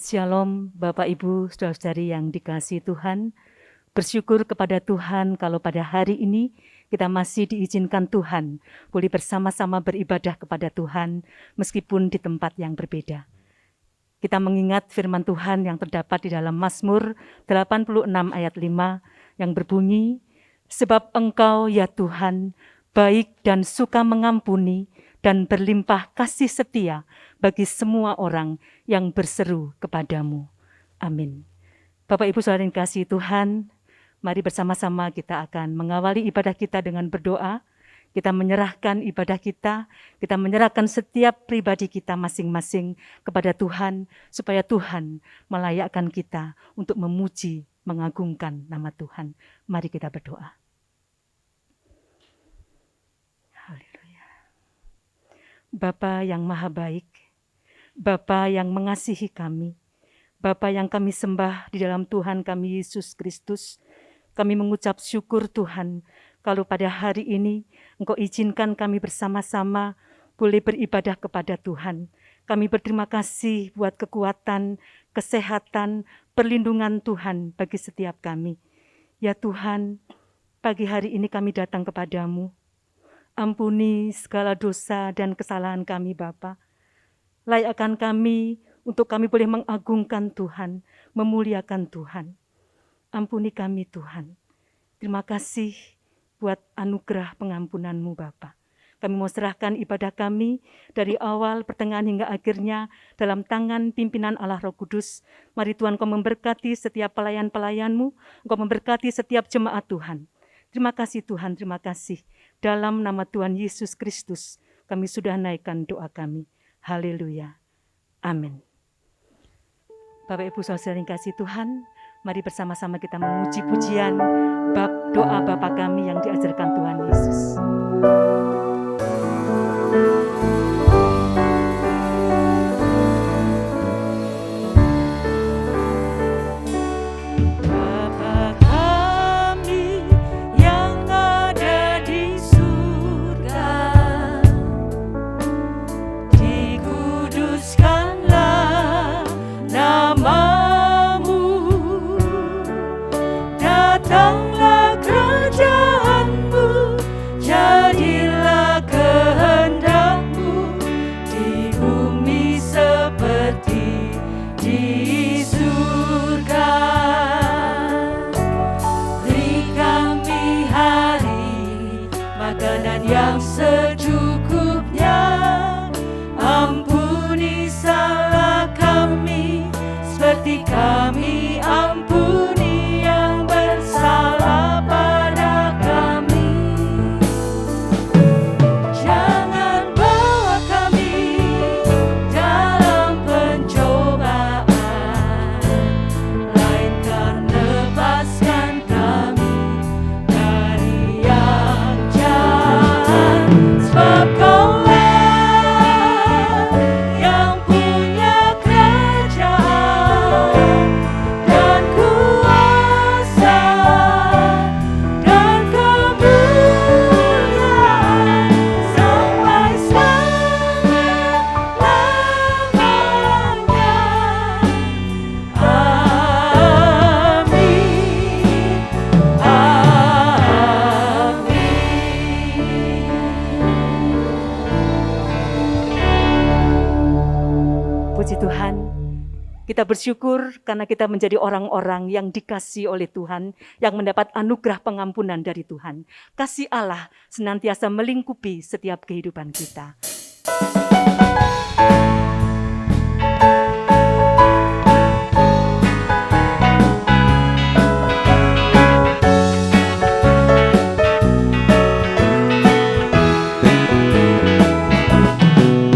Shalom Bapak Ibu Saudara-saudari yang dikasihi Tuhan. Bersyukur kepada Tuhan kalau pada hari ini kita masih diizinkan Tuhan boleh bersama-sama beribadah kepada Tuhan meskipun di tempat yang berbeda. Kita mengingat firman Tuhan yang terdapat di dalam Mazmur 86 ayat 5 yang berbunyi, sebab Engkau ya Tuhan baik dan suka mengampuni dan berlimpah kasih setia bagi semua orang yang berseru kepadamu. Amin. Bapak Ibu Saudara yang dikasihi Tuhan, mari bersama-sama kita akan mengawali ibadah kita dengan berdoa. Kita menyerahkan ibadah kita menyerahkan setiap pribadi kita masing-masing kepada Tuhan, supaya Tuhan melayakkan kita untuk memuji, mengagungkan nama Tuhan. Mari kita berdoa. Haleluya. Bapa yang maha baik, Bapa yang mengasihi kami, Bapa yang kami sembah di dalam Tuhan kami Yesus Kristus, kami mengucap syukur Tuhan, kalau pada hari ini Engkau izinkan kami bersama-sama boleh beribadah kepada Tuhan. Kami berterima kasih buat kekuatan, kesehatan, perlindungan Tuhan bagi setiap kami. Ya Tuhan, pagi hari ini kami datang kepadamu. Ampuni segala dosa dan kesalahan kami Bapa. Layakkan kami untuk kami boleh mengagungkan Tuhan, memuliakan Tuhan. Ampuni kami Tuhan. Terima kasih buat anugerah pengampunan-Mu Bapa. Kami mau serahkan ibadah kami dari awal, pertengahan hingga akhirnya dalam tangan pimpinan Allah Roh Kudus. Mari Tuhan Kau memberkati setiap pelayan-pelayan-Mu, Engkau memberkati setiap jemaat Tuhan. Terima kasih Tuhan, terima kasih. Dalam nama Tuhan Yesus Kristus, kami sudah naikkan doa kami. Haleluya. Amin. Bapak Ibu Saudara yang kasih Tuhan, mari bersama-sama kita memuji pujian bab doa Bapa kami yang diajarkan Tuhan Yesus. Yang secukupnya, ampuni salah kami, seperti kami ampuni yang bersalah pada kami. Jangan bawa kami dalam pencobaan, melainkan lepaskan kami dari yang jahat. Sebab Kaulah yang punya kerajaan dan kuasa dan kemuliaan sampai selama-lamanya. Amin. Puji Tuhan, kita bersyukur karena kita menjadi orang-orang yang dikasihi oleh Tuhan, yang mendapat anugerah pengampunan dari Tuhan. Kasih Allah senantiasa melingkupi setiap kehidupan kita.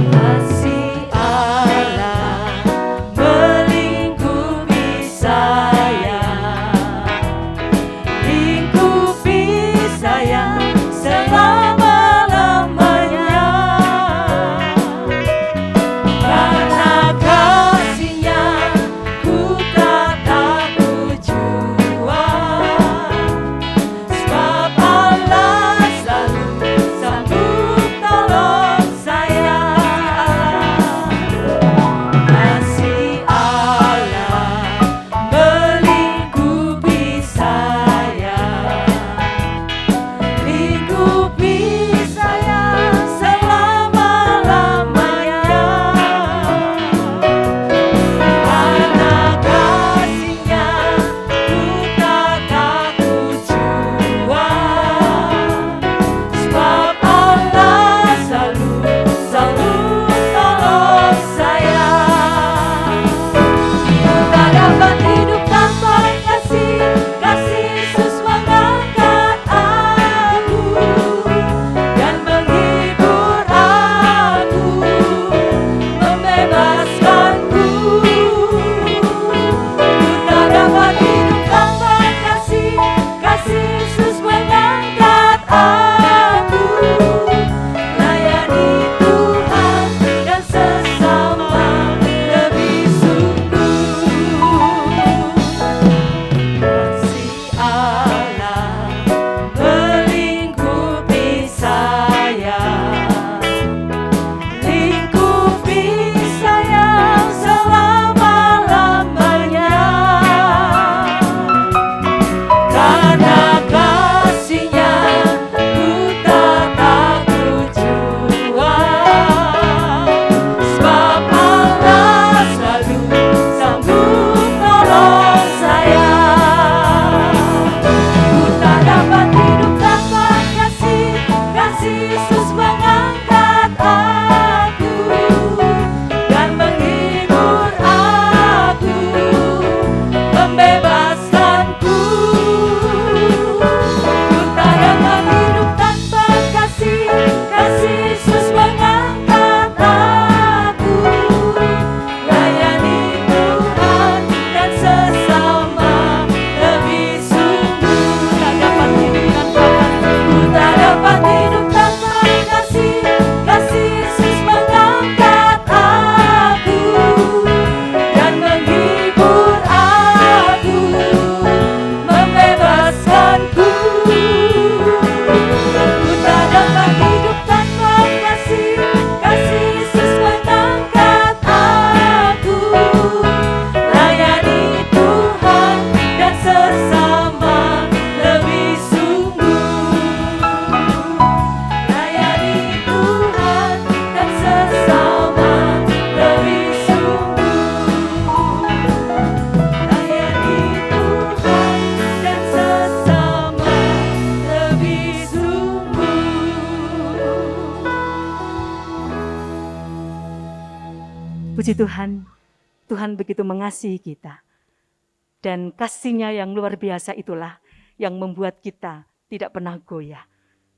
Kasih Allah melingkupi saya, lingkupi saya selama-lamanya. Puji Tuhan, Tuhan begitu mengasihi kita. Dan kasih-Nya yang luar biasa itulah yang membuat kita tidak pernah goyah.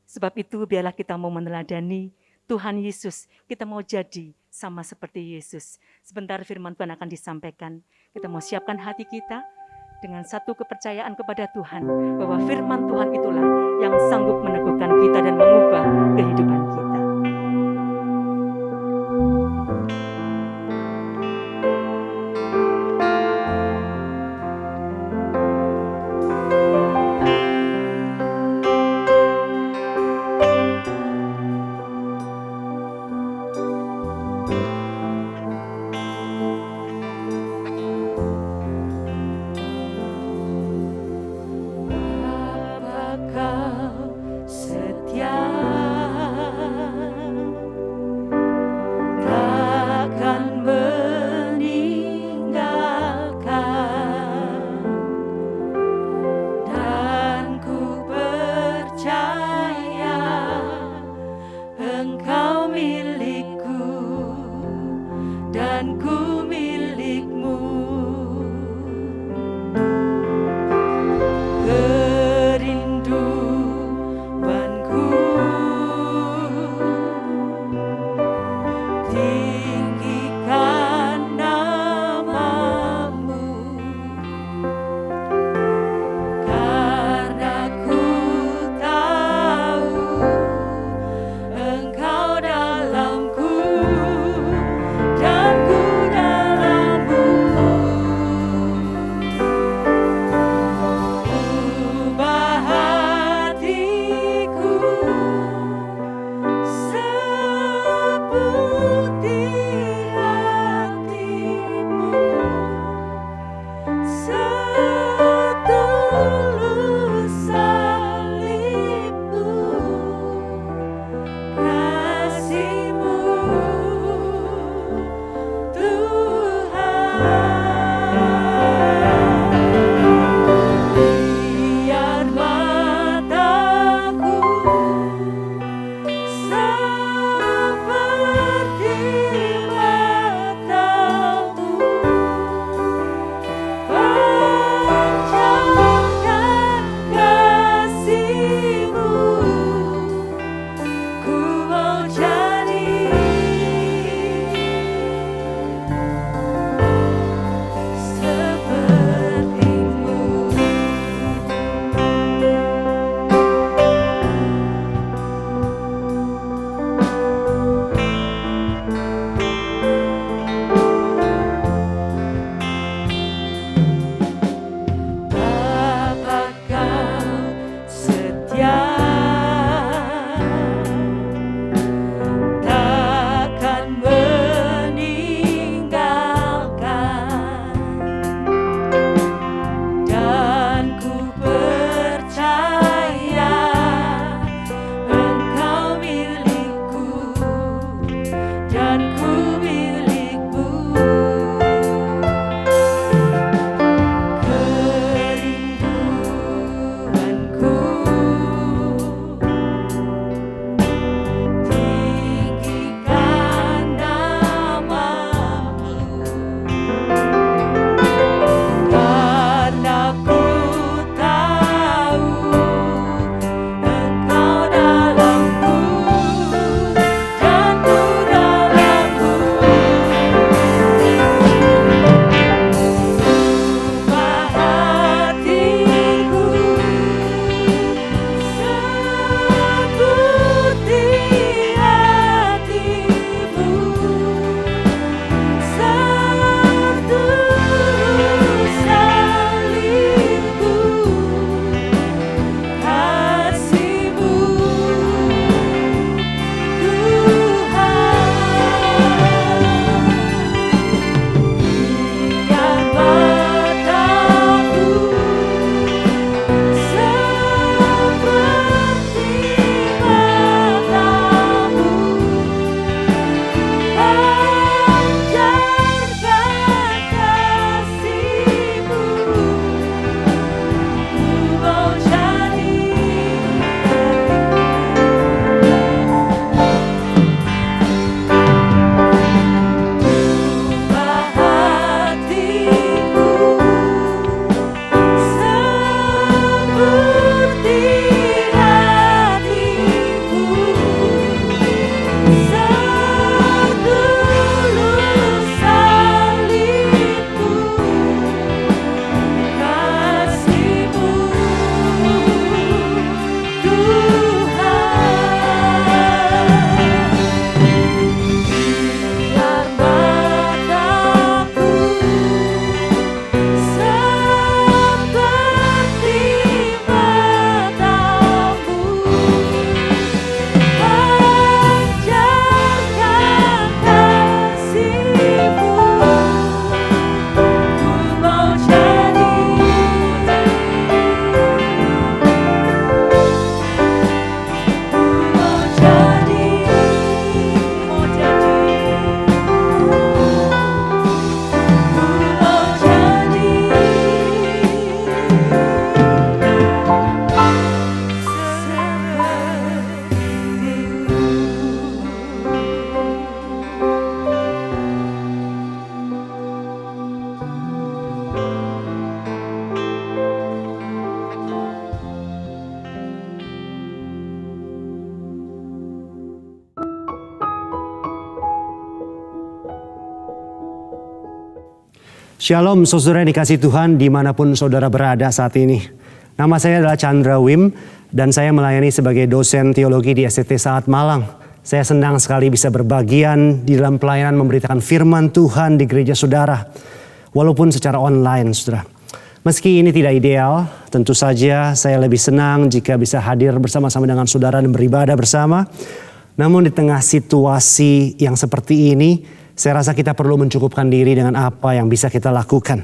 Sebab itu biarlah kita mau meneladani Tuhan Yesus. Kita mau jadi sama seperti Yesus. Sebentar firman Tuhan akan disampaikan. Kita mau siapkan hati kita dengan satu kepercayaan kepada Tuhan. Bahwa firman Tuhan itulah yang sanggup meneguhkan kita dan mengubah kehidupan kita. Kau setia Shalom saudara yang dikasih Tuhan dimanapun saudara berada saat ini. Nama saya adalah Chandra Wim dan saya melayani sebagai dosen teologi di STT Saat Malang. Saya senang sekali bisa berbagian di dalam pelayanan memberitakan firman Tuhan di gereja saudara. Walaupun secara online saudara. Meski ini tidak ideal, tentu saja saya lebih senang jika bisa hadir bersama-sama dengan saudara dan beribadah bersama. Namun di tengah situasi yang seperti ini, saya rasa kita perlu mencukupkan diri dengan apa yang bisa kita lakukan.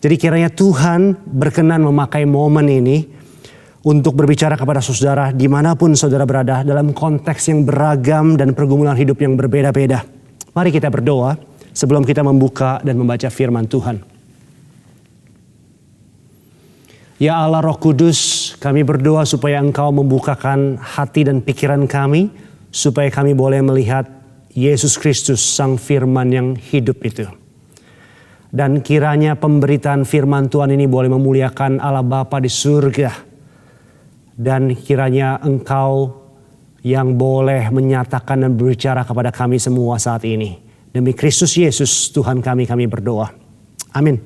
Jadi kiranya Tuhan berkenan memakai momen ini untuk berbicara kepada saudara dimanapun saudara berada dalam konteks yang beragam dan pergumulan hidup yang berbeda-beda. Mari kita berdoa sebelum kita membuka dan membaca firman Tuhan. Ya Allah Roh Kudus, kami berdoa supaya Engkau membukakan hati dan pikiran kami, supaya kami boleh melihat Yesus Kristus Sang Firman yang hidup itu. Dan kiranya pemberitaan firman Tuhan ini boleh memuliakan Allah Bapa di surga. Dan kiranya Engkau yang boleh menyatakan dan berbicara kepada kami semua saat ini. Demi Kristus Yesus Tuhan kami berdoa. Amin.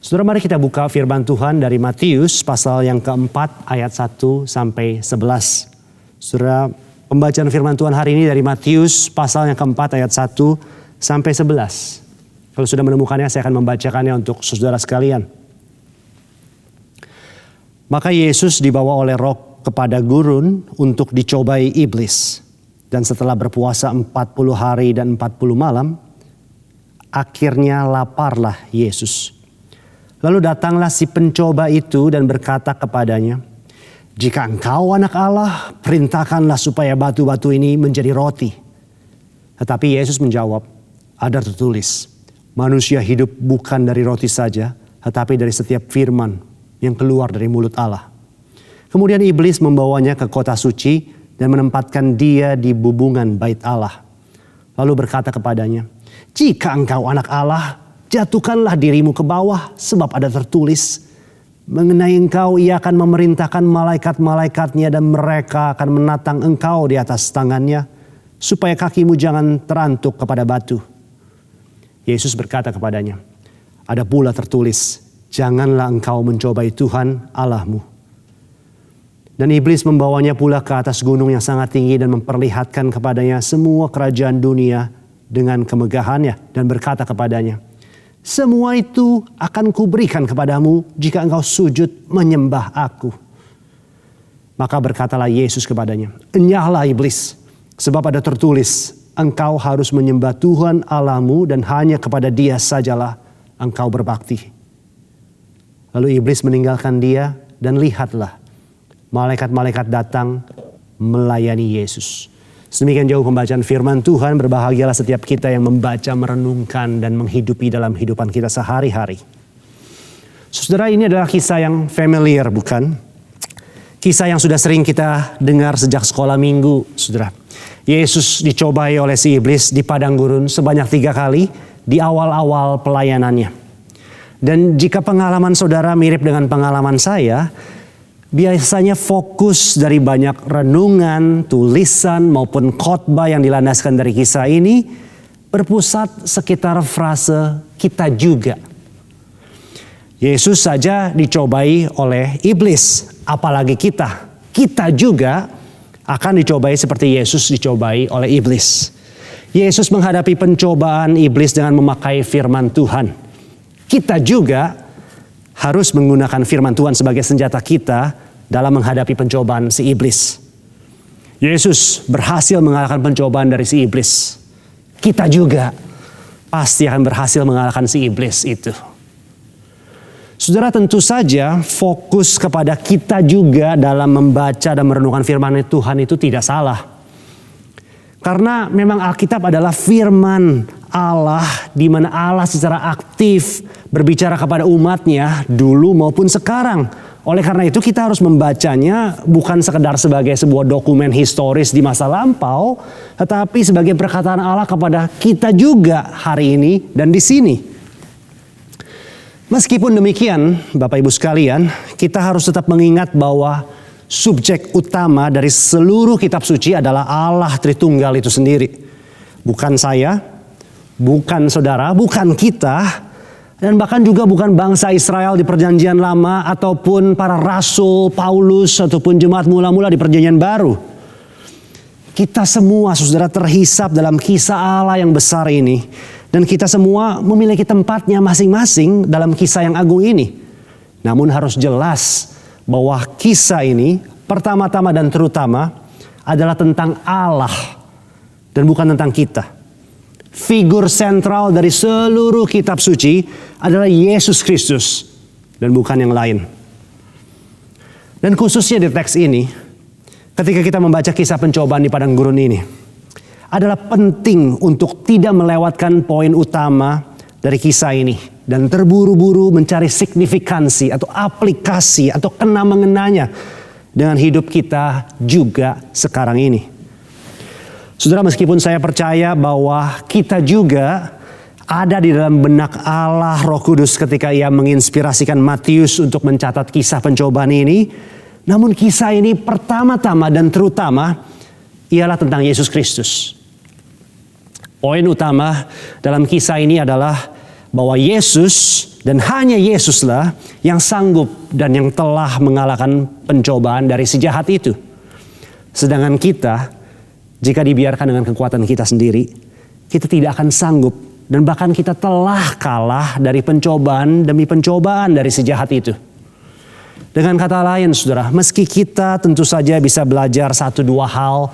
Saudara, mari kita buka firman Tuhan dari Matius pasal yang keempat ayat 1 sampai 11. Saudara, pembacaan firman Tuhan hari ini dari Matius pasal yang keempat ayat 1 sampai 11. Kalau sudah menemukannya saya akan membacakannya untuk saudara sekalian. Maka Yesus dibawa oleh Roh kepada gurun untuk dicobai iblis. Dan setelah berpuasa 40 hari dan 40 malam, akhirnya laparlah Yesus. Lalu datanglah si pencoba itu dan berkata kepadanya, "Jika engkau anak Allah, perintahkanlah supaya batu-batu ini menjadi roti." Tetapi Yesus menjawab, "Ada tertulis, manusia hidup bukan dari roti saja, tetapi dari setiap firman yang keluar dari mulut Allah." Kemudian iblis membawanya ke kota suci dan menempatkan dia di bubungan bait Allah. Lalu berkata kepadanya, "Jika engkau anak Allah, jatuhkanlah dirimu ke bawah, sebab ada tertulis, mengenai engkau ia akan memerintahkan malaikat-malaikatnya dan mereka akan menatang engkau di atas tangannya, supaya kakimu jangan terantuk kepada batu." Yesus berkata kepadanya, "Ada pula tertulis, janganlah engkau mencobai Tuhan Allahmu." Dan iblis membawanya pula ke atas gunung yang sangat tinggi dan memperlihatkan kepadanya semua kerajaan dunia dengan kemegahannya dan berkata kepadanya, "Semua itu akan kuberikan kepadamu jika engkau sujud menyembah aku." Maka berkatalah Yesus kepadanya, "Enyahlah iblis, sebab ada tertulis, engkau harus menyembah Tuhan Allahmu dan hanya kepada Dia sajalah engkau berbakti." Lalu iblis meninggalkan dia dan lihatlah, malaikat-malaikat datang melayani Yesus. Sedemikian jauh pembacaan firman Tuhan. Berbahagialah setiap kita yang membaca, merenungkan, dan menghidupi dalam kehidupan kita sehari-hari. Saudara, ini adalah kisah yang familiar, bukan? Kisah yang sudah sering kita dengar sejak sekolah minggu, saudara. Yesus dicobai oleh si iblis di padang gurun sebanyak 3 kali di awal-awal pelayanannya. Dan jika pengalaman saudara mirip dengan pengalaman saya, biasanya fokus dari banyak renungan, tulisan maupun khotbah yang dilandaskan dari kisah ini berpusat sekitar frase "kita juga". Yesus saja dicobai oleh iblis, apalagi kita. Kita juga akan dicobai seperti Yesus dicobai oleh iblis. Yesus menghadapi pencobaan iblis dengan memakai firman Tuhan. Kita juga harus menggunakan firman Tuhan sebagai senjata kita dalam menghadapi pencobaan si iblis. Yesus berhasil mengalahkan pencobaan dari si iblis. Kita juga pasti akan berhasil mengalahkan si iblis itu. Saudara, tentu saja fokus kepada kita juga dalam membaca dan merenungkan firman Tuhan itu tidak salah. Karena memang Alkitab adalah firman Allah, di mana Allah secara aktif berbicara kepada umatnya dulu maupun sekarang. Oleh karena itu kita harus membacanya bukan sekedar sebagai sebuah dokumen historis di masa lampau, tetapi sebagai perkataan Allah kepada kita juga hari ini dan di sini. Meskipun demikian, Bapak Ibu sekalian, kita harus tetap mengingat bahwa subjek utama dari seluruh kitab suci adalah Allah Tritunggal itu sendiri. Bukan saya, bukan saudara, bukan kita, Dan bahkan juga bukan bangsa Israel di perjanjian lama ataupun para rasul Paulus ataupun jemaat mula-mula di perjanjian baru. Kita semua saudara terhisap dalam kisah Allah yang besar ini. Dan kita semua memiliki tempatnya masing-masing dalam kisah yang agung ini. Namun harus jelas bahwa kisah ini pertama-tama dan terutama adalah tentang Allah dan bukan tentang kita. Figur sentral dari seluruh kitab suci adalah Yesus Kristus dan bukan yang lain. Dan khususnya di teks ini, ketika kita membaca kisah pencobaan di padang gurun ini, adalah penting untuk tidak melewatkan poin utama dari kisah ini dan terburu-buru mencari signifikansi atau aplikasi atau kena mengenanya dengan hidup kita juga sekarang ini. Saudara, meskipun saya percaya bahwa kita juga ada di dalam benak Allah Roh Kudus ketika ia menginspirasikan Matius untuk mencatat kisah pencobaan ini. Namun kisah ini pertama-tama dan terutama ialah tentang Yesus Kristus. Poin utama dalam kisah ini adalah bahwa Yesus dan hanya Yesuslah yang sanggup dan yang telah mengalahkan pencobaan dari si jahat itu. Sedangkan kita, jika dibiarkan dengan kekuatan kita sendiri, kita tidak akan sanggup dan bahkan kita telah kalah dari pencobaan demi pencobaan dari si jahat itu. Dengan kata lain saudara, meski kita tentu saja bisa belajar 1-2 hal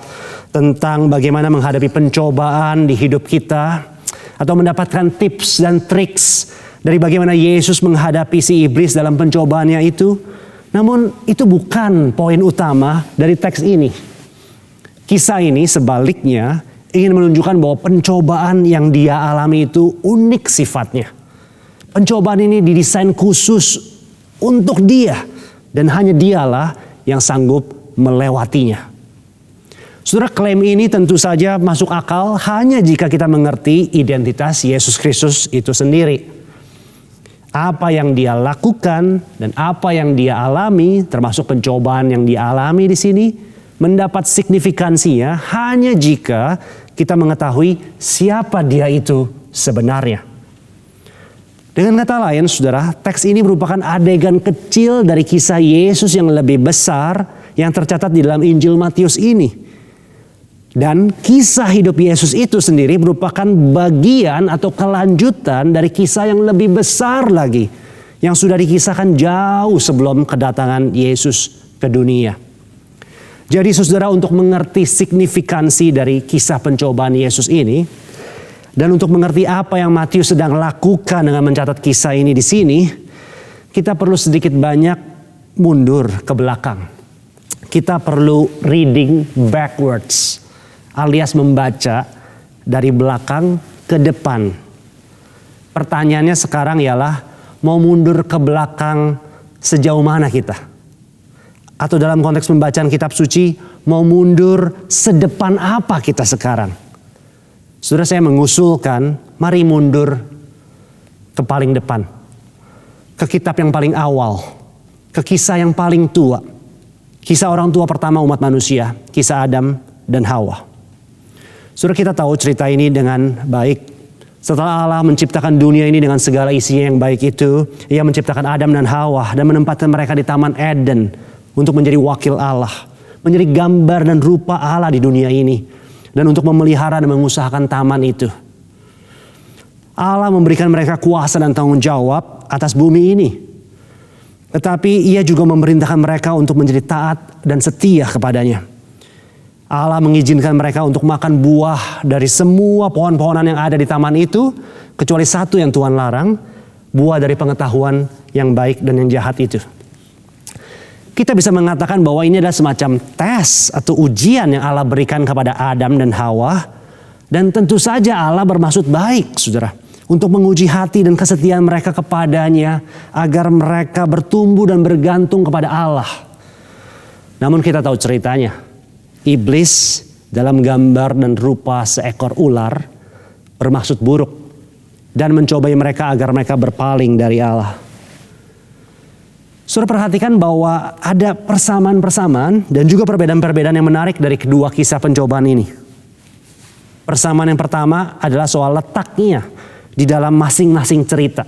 tentang bagaimana menghadapi pencobaan di hidup kita, atau mendapatkan tips dan triks dari bagaimana Yesus menghadapi si iblis dalam pencobaannya itu, namun itu bukan poin utama dari teks ini. Kisah ini sebaliknya ingin menunjukkan bahwa pencobaan yang dia alami itu unik sifatnya. Pencobaan ini didesain khusus untuk dia dan hanya dialah yang sanggup melewatinya. Saudara, klaim ini tentu saja masuk akal hanya jika kita mengerti identitas Yesus Kristus itu sendiri. Apa yang dia lakukan dan apa yang dia alami, termasuk pencobaan yang dia alami di sini, mendapat signifikansinya hanya jika kita mengetahui siapa dia itu sebenarnya. Dengan kata lain, saudara, teks ini merupakan adegan kecil dari kisah Yesus yang lebih besar yang tercatat di dalam Injil Matius ini. Dan kisah hidup Yesus itu sendiri merupakan bagian atau kelanjutan dari kisah yang lebih besar lagi, yang sudah dikisahkan jauh sebelum kedatangan Yesus ke dunia. Jadi saudara, untuk mengerti signifikansi dari kisah pencobaan Yesus ini, dan untuk mengerti apa yang Matius sedang lakukan dengan mencatat kisah ini di sini, kita perlu sedikit banyak mundur ke belakang. Kita perlu reading backwards, alias membaca dari belakang ke depan. Pertanyaannya sekarang ialah, mau mundur ke belakang sejauh mana kita? Atau dalam konteks pembacaan kitab suci, mau mundur sedepan apa kita sekarang? Saudara, saya mengusulkan, mari mundur ke paling depan. Ke kitab yang paling awal. Ke kisah yang paling tua. Kisah orang tua pertama umat manusia. Kisah Adam dan Hawa. Saudara, kita tahu cerita ini dengan baik. Setelah Allah menciptakan dunia ini dengan segala isinya yang baik itu, Ia menciptakan Adam dan Hawa dan menempatkan mereka di Taman Eden untuk menjadi wakil Allah, menjadi gambar dan rupa Allah di dunia ini, dan untuk memelihara dan mengusahakan taman itu. Allah memberikan mereka kuasa dan tanggung jawab atas bumi ini. Tetapi Ia juga memerintahkan mereka untuk menjadi taat dan setia kepadanya. Allah mengizinkan mereka untuk makan buah dari semua pohon-pohonan yang ada di taman itu, kecuali satu yang Tuhan larang, buah dari pengetahuan yang baik dan yang jahat itu. Kita bisa mengatakan bahwa ini adalah semacam tes atau ujian yang Allah berikan kepada Adam dan Hawa. Dan tentu saja Allah bermaksud baik, saudara, untuk menguji hati dan kesetiaan mereka kepadanya, agar mereka bertumbuh dan bergantung kepada Allah. Namun kita tahu ceritanya, iblis dalam gambar dan rupa seekor ular bermaksud buruk dan mencobai mereka agar mereka berpaling dari Allah. Saudara, perhatikan bahwa ada persamaan-persamaan dan juga perbedaan-perbedaan yang menarik dari kedua kisah pencobaan ini. Persamaan yang pertama adalah soal letaknya di dalam masing-masing cerita.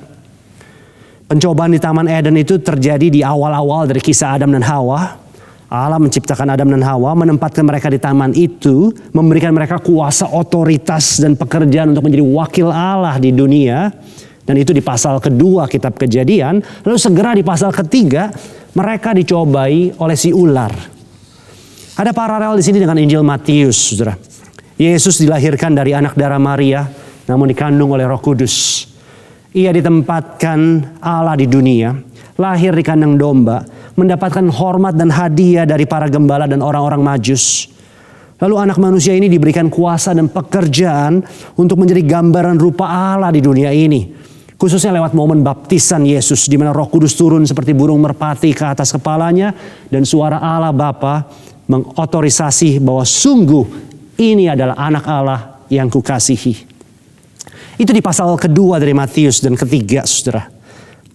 Pencobaan di Taman Eden itu terjadi di awal-awal dari kisah Adam dan Hawa. Allah menciptakan Adam dan Hawa, menempatkan mereka di taman itu, memberikan mereka kuasa, otoritas, dan pekerjaan untuk menjadi wakil Allah di dunia. Dan itu di pasal kedua kitab Kejadian. Lalu segera di pasal ketiga, mereka dicobai oleh si ular. Ada paralel di sini dengan Injil Matius, saudara. Yesus dilahirkan dari anak darah Maria, namun dikandung oleh Roh Kudus. Ia ditempatkan Allah di dunia, lahir di kandang domba, mendapatkan hormat dan hadiah dari para gembala dan orang-orang Majus. Lalu anak manusia ini diberikan kuasa dan pekerjaan untuk menjadi gambaran rupa Allah di dunia ini. Khususnya lewat momen baptisan Yesus, di mana Roh Kudus turun seperti burung merpati ke atas kepalanya, dan suara Allah Bapa mengotorisasi bahwa sungguh ini adalah anak Allah yang kukasihi. Itu di pasal kedua dari Matius dan ketiga, saudara.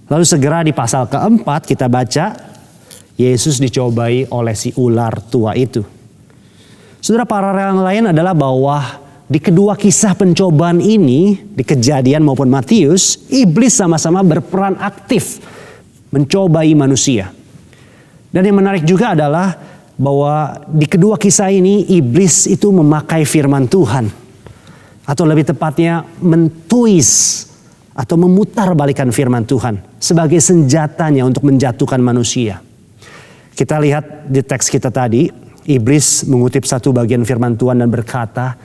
Lalu segera di pasal keempat kita baca, Yesus dicobai oleh si ular tua itu. Saudara, paralel yang lain adalah bahwa di kedua kisah pencobaan ini, di Kejadian maupun Matius, iblis sama-sama berperan aktif mencobai manusia. Dan yang menarik juga adalah bahwa di kedua kisah ini iblis itu memakai firman Tuhan, atau lebih tepatnya mentwist atau memutarbalikkan firman Tuhan sebagai senjatanya untuk menjatuhkan manusia. Kita lihat di teks kita tadi, iblis mengutip satu bagian firman Tuhan dan berkata,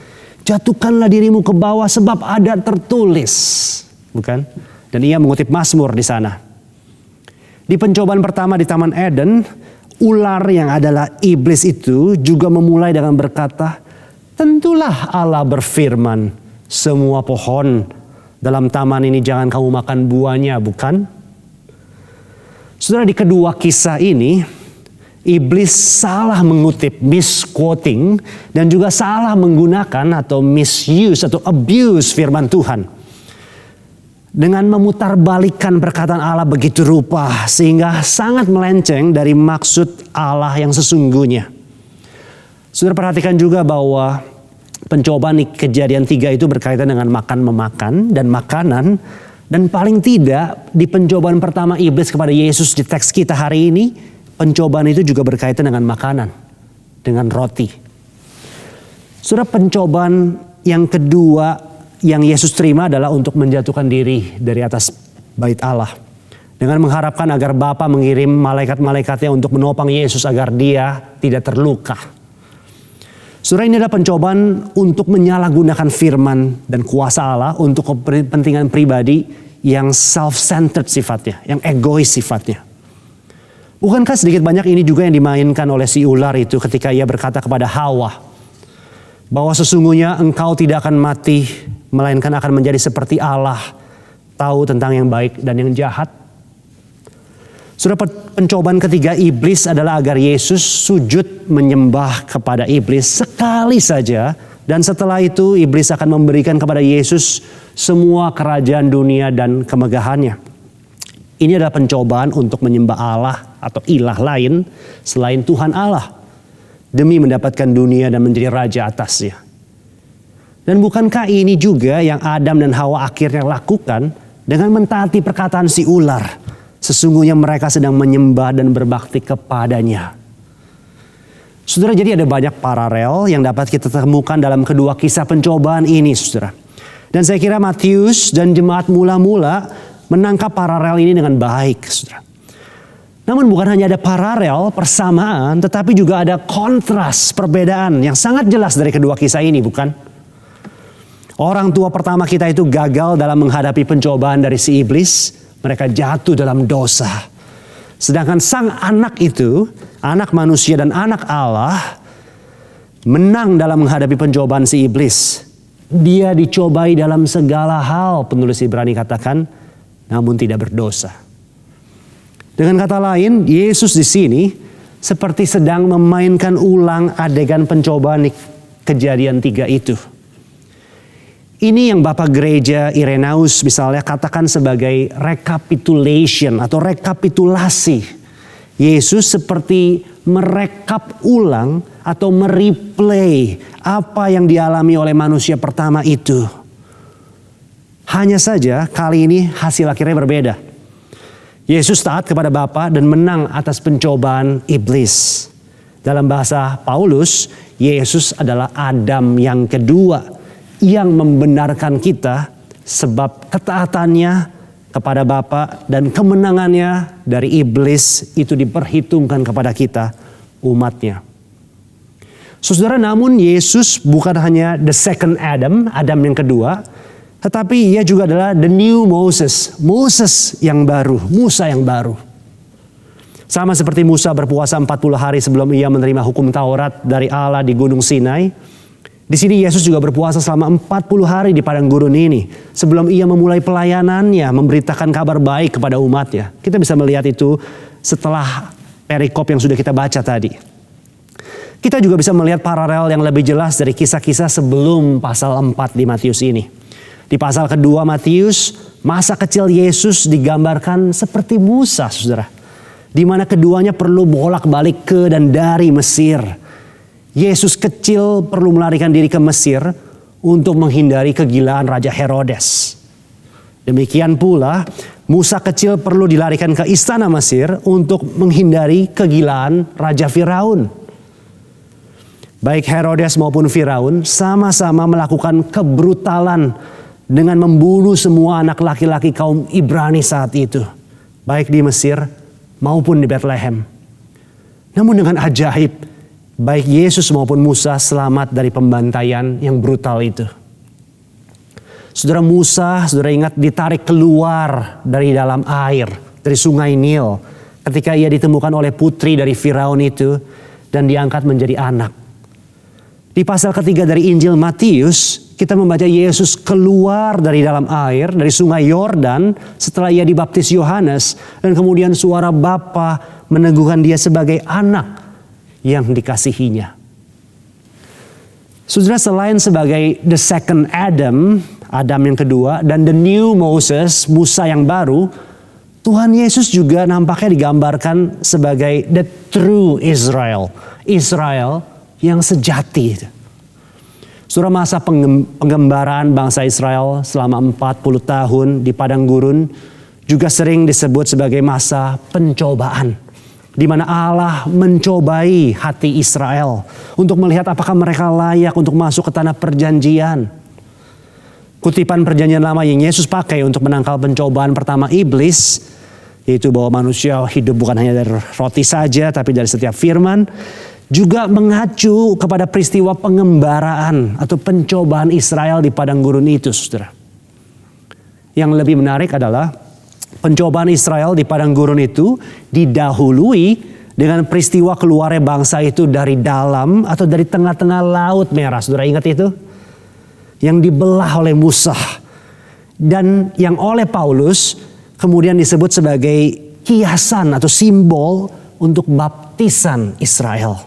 "Jatuhkanlah dirimu ke bawah sebab ada tertulis." Bukan? Dan ia mengutip Mazmur di sana. Di pencobaan pertama di Taman Eden, ular yang adalah iblis itu juga memulai dengan berkata, "Tentulah Allah berfirman, semua pohon dalam taman ini jangan kamu makan buahnya," bukan? Saudara, di kedua kisah ini, iblis salah mengutip, misquoting, dan juga salah menggunakan atau misuse atau abuse firman Tuhan. Dengan memutarbalikkan perkataan Allah begitu rupa sehingga sangat melenceng dari maksud Allah yang sesungguhnya. Saudara, perhatikan juga bahwa pencobaan di Kejadian 3 itu berkaitan dengan makan-memakan dan makanan. Dan paling tidak di pencobaan pertama iblis kepada Yesus di teks kita hari ini, pencobaan itu juga berkaitan dengan makanan, dengan roti. Saudara, pencobaan yang kedua yang Yesus terima adalah untuk menjatuhkan diri dari atas bait Allah. Dengan mengharapkan agar Bapa mengirim malaikat-malaikatnya untuk menopang Yesus agar dia tidak terluka. Saudara, ini adalah pencobaan untuk menyalahgunakan firman dan kuasa Allah untuk kepentingan pribadi yang self-centered sifatnya, yang egois sifatnya. Bukankah sedikit banyak ini juga yang dimainkan oleh si ular itu ketika ia berkata kepada Hawa bahwa sesungguhnya engkau tidak akan mati, melainkan akan menjadi seperti Allah, tahu tentang yang baik dan yang jahat. Saudara, pencobaan ketiga iblis adalah agar Yesus sujud menyembah kepada iblis sekali saja. Dan setelah itu iblis akan memberikan kepada Yesus semua kerajaan dunia dan kemegahannya. Ini adalah pencobaan untuk menyembah Allah atau ilah lain selain Tuhan Allah, demi mendapatkan dunia dan menjadi raja atasnya. Dan bukankah ini juga yang Adam dan Hawa akhirnya lakukan dengan mentaati perkataan si ular? Sesungguhnya mereka sedang menyembah dan berbakti kepadanya. Saudara, jadi ada banyak paralel yang dapat kita temukan dalam kedua kisah pencobaan ini, saudara. Dan saya kira Matius dan jemaat mula-mula menangkap paralel ini dengan baik, saudara. Namun bukan hanya ada paralel, persamaan, tetapi juga ada kontras, perbedaan yang sangat jelas dari kedua kisah ini, bukan? Orang tua pertama kita itu gagal dalam menghadapi pencobaan dari si iblis. Mereka jatuh dalam dosa. Sedangkan sang anak itu, anak manusia dan anak Allah, menang dalam menghadapi pencobaan si iblis. Dia dicobai dalam segala hal, penulis Ibrani katakan, namun tidak berdosa. Dengan kata lain, Yesus di sini seperti sedang memainkan ulang adegan pencobaan di Kejadian 3 itu. Ini yang Bapak Gereja Irenaeus misalnya katakan sebagai recapitulation atau rekapitulasi. Yesus seperti merekap ulang atau mereplay apa yang dialami oleh manusia pertama itu. Hanya saja kali ini hasil akhirnya berbeda. Yesus taat kepada Bapa dan menang atas pencobaan iblis. Dalam bahasa Paulus, Yesus adalah Adam yang kedua yang membenarkan kita sebab ketaatannya kepada Bapa dan kemenangannya dari iblis itu diperhitungkan kepada kita, umatnya. Saudara, namun Yesus bukan hanya the second Adam, Adam yang kedua, tetapi ia juga adalah the new Moses, Moses yang baru, Musa yang baru. Sama seperti Musa berpuasa 40 hari sebelum ia menerima hukum Taurat dari Allah di Gunung Sinai. Di sini Yesus juga berpuasa selama 40 hari di padang gurun ini. Sebelum ia memulai pelayanannya, memberitakan kabar baik kepada umatnya. Kita bisa melihat itu setelah perikop yang sudah kita baca tadi. Kita juga bisa melihat paralel yang lebih jelas dari kisah-kisah sebelum pasal 4 di Matius ini. Di pasal kedua Matius, masa kecil Yesus digambarkan seperti Musa, saudara. Di mana keduanya perlu bolak-balik ke dan dari Mesir. Yesus kecil perlu melarikan diri ke Mesir untuk menghindari kegilaan Raja Herodes. Demikian pula, Musa kecil perlu dilarikan ke istana Mesir untuk menghindari kegilaan Raja Firaun. Baik Herodes maupun Firaun sama-sama melakukan kebrutalan dengan membunuh semua anak laki-laki kaum Ibrani saat itu, baik di Mesir maupun di Bethlehem. Namun dengan ajaib, baik Yesus maupun Musa selamat dari pembantaian yang brutal itu. Saudara, Musa, saudara ingat, ditarik keluar dari dalam air, dari sungai Nil, ketika ia ditemukan oleh putri dari Firaun itu dan diangkat menjadi anak. Di pasal ketiga dari Injil Matius, kita membaca Yesus keluar dari dalam air, dari sungai Yordan setelah ia dibaptis Yohanes. Dan kemudian suara Bapa meneguhkan dia sebagai anak yang dikasihinya. Saudara, selain sebagai the second Adam, Adam yang kedua, dan the new Moses, Musa yang baru, Tuhan Yesus juga nampaknya digambarkan sebagai the true Israel. Israel yang sejati. Saudara, masa penggembaraan bangsa Israel selama 40 tahun di padang gurun juga sering disebut sebagai masa pencobaan, di mana Allah mencobai hati Israel untuk melihat apakah mereka layak untuk masuk ke tanah perjanjian. Kutipan perjanjian lama yang Yesus pakai untuk menangkal pencobaan pertama iblis, yaitu bahwa manusia hidup bukan hanya dari roti saja, tapi dari setiap firman, juga mengacu kepada peristiwa pengembaraan atau pencobaan Israel di padang gurun itu, saudara. Yang lebih menarik adalah pencobaan Israel di padang gurun itu didahului dengan peristiwa keluarnya bangsa itu dari dalam atau dari tengah-tengah Laut Merah. Saudara ingat itu? Yang dibelah oleh Musa. Dan yang oleh Paulus kemudian disebut sebagai kiasan atau simbol untuk baptisan Israel.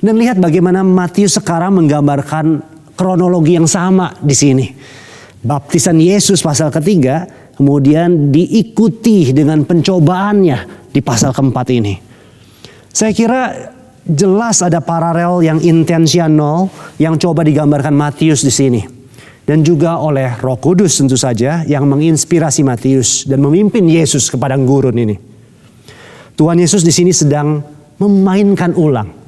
Dan lihat bagaimana Matius sekarang menggambarkan kronologi yang sama di sini. Baptisan Yesus pasal ketiga kemudian diikuti dengan pencobaannya di pasal keempat ini. Saya kira jelas ada paralel yang intensional yang coba digambarkan Matius di sini. Dan juga oleh Roh Kudus tentu saja yang menginspirasi Matius dan memimpin Yesus ke padang gurun ini. Tuhan Yesus di sini sedang memainkan ulang,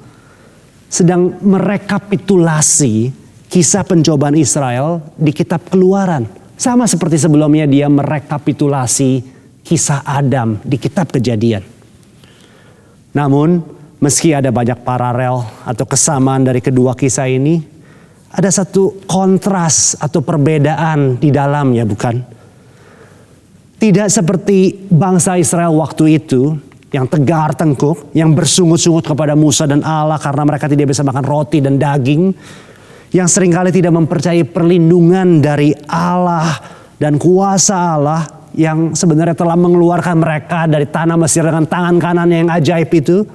sedang merekapitulasi kisah pencobaan Israel di kitab Keluaran. Sama seperti sebelumnya dia merekapitulasi kisah Adam di kitab Kejadian. Namun meski ada banyak paralel atau kesamaan dari kedua kisah ini, ada satu kontras atau perbedaan di dalamnya, bukan? Tidak seperti bangsa Israel waktu itu yang tegar tengkuk, yang bersungut-sungut kepada Musa dan Allah karena mereka tidak bisa makan roti dan daging, yang seringkali tidak mempercayai perlindungan dari Allah dan kuasa Allah yang sebenarnya telah mengeluarkan mereka dari tanah Mesir dengan tangan kanannya yang ajaib itu.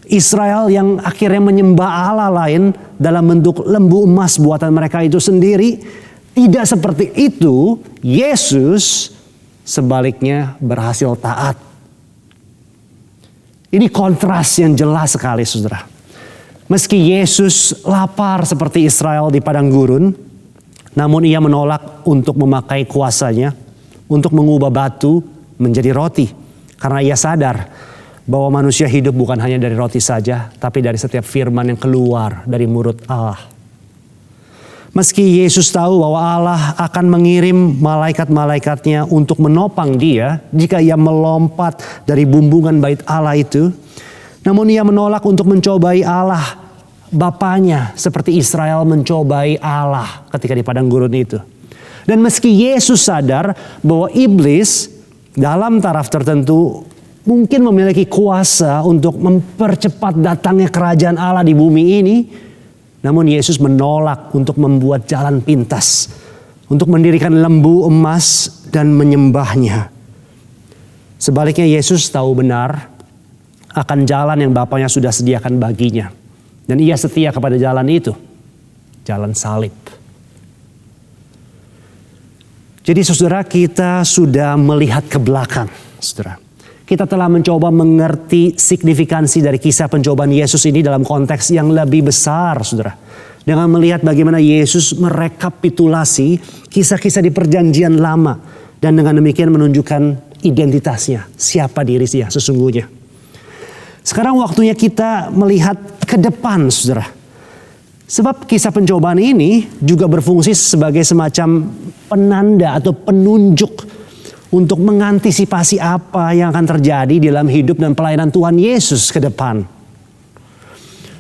Israel yang akhirnya menyembah Allah lain dalam bentuk lembu emas buatan mereka itu sendiri. Tidak seperti itu, Yesus sebaliknya berhasil taat. Ini kontras yang jelas sekali, saudara. Meski Yesus lapar seperti Israel di padang gurun, namun ia menolak untuk memakai kuasanya untuk mengubah batu menjadi roti. Karena ia sadar bahwa manusia hidup bukan hanya dari roti saja, tapi dari setiap firman yang keluar dari mulut Allah. Meski Yesus tahu bahwa Allah akan mengirim malaikat-malaikatnya untuk menopang dia jika ia melompat dari bumbungan bait Allah itu, namun ia menolak untuk mencobai Allah Bapanya seperti Israel mencobai Allah ketika di padang gurun itu. Dan meski Yesus sadar bahwa iblis dalam taraf tertentu mungkin memiliki kuasa untuk mempercepat datangnya kerajaan Allah di bumi ini, namun Yesus menolak untuk membuat jalan pintas, untuk mendirikan lembu emas dan menyembahnya. Sebaliknya Yesus tahu benar akan jalan yang Bapanya sudah sediakan baginya. Dan ia setia kepada jalan itu, jalan salib. Jadi saudara, kita sudah melihat ke belakang, saudara. Kita telah mencoba mengerti signifikansi dari kisah pencobaan Yesus ini dalam konteks yang lebih besar, saudara. Dengan melihat bagaimana Yesus merekapitulasi kisah-kisah di perjanjian lama. Dan dengan demikian menunjukkan identitasnya, siapa diri dia sesungguhnya. Sekarang waktunya kita melihat ke depan, saudara. Sebab kisah pencobaan ini juga berfungsi sebagai semacam penanda atau penunjuk untuk mengantisipasi apa yang akan terjadi dalam hidup dan pelayanan Tuhan Yesus ke depan.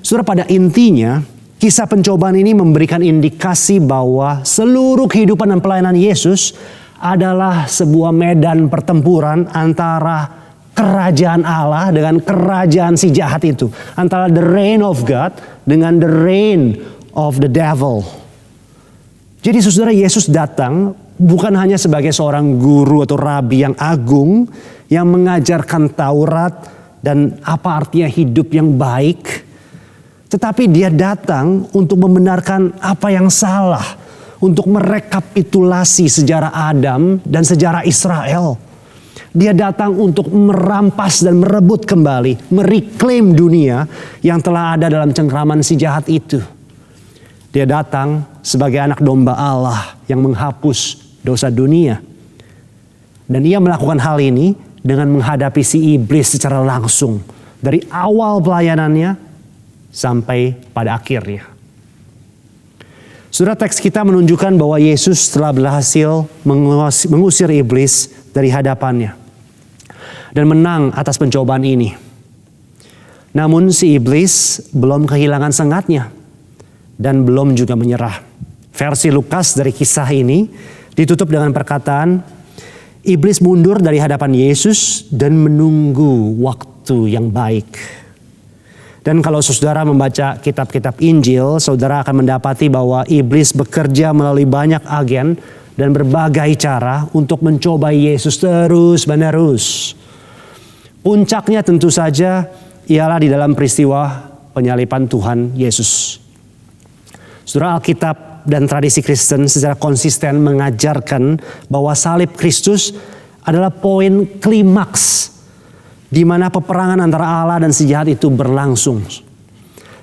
Saudara, pada intinya kisah pencobaan ini memberikan indikasi bahwa seluruh kehidupan dan pelayanan Yesus adalah sebuah medan pertempuran antara kerajaan Allah dengan kerajaan si jahat itu. Antara the reign of God dengan the reign of the devil. Jadi saudara, Yesus datang bukan hanya sebagai seorang guru atau rabi yang agung yang mengajarkan Taurat dan apa artinya hidup yang baik. Tetapi dia datang untuk membenarkan apa yang salah. Untuk merekapitulasi sejarah Adam dan sejarah Israel. Dia datang untuk merampas dan merebut kembali, mereklaim dunia yang telah ada dalam cengkraman si jahat itu. Dia datang sebagai anak domba Allah yang menghapus dosa dunia. Dan ia melakukan hal ini dengan menghadapi si iblis secara langsung. Dari awal pelayanannya sampai pada akhirnya. Saudara, teks kita menunjukkan bahwa Yesus telah berhasil mengusir iblis dari hadapannya. Dan menang atas pencobaan ini. Namun si iblis belum kehilangan sengatnya. Dan belum juga menyerah. Versi Lukas dari kisah ini ditutup dengan perkataan, iblis mundur dari hadapan Yesus dan menunggu waktu yang baik. Dan kalau saudara membaca kitab-kitab Injil, saudara akan mendapati bahwa iblis bekerja melalui banyak agen dan berbagai cara untuk mencobai Yesus terus-menerus. Puncaknya tentu saja ialah di dalam peristiwa penyaliban Tuhan Yesus. Saudara, Alkitab dan tradisi Kristen secara konsisten mengajarkan bahwa salib Kristus adalah poin klimaks di mana peperangan antara Allah dan si jahat itu berlangsung.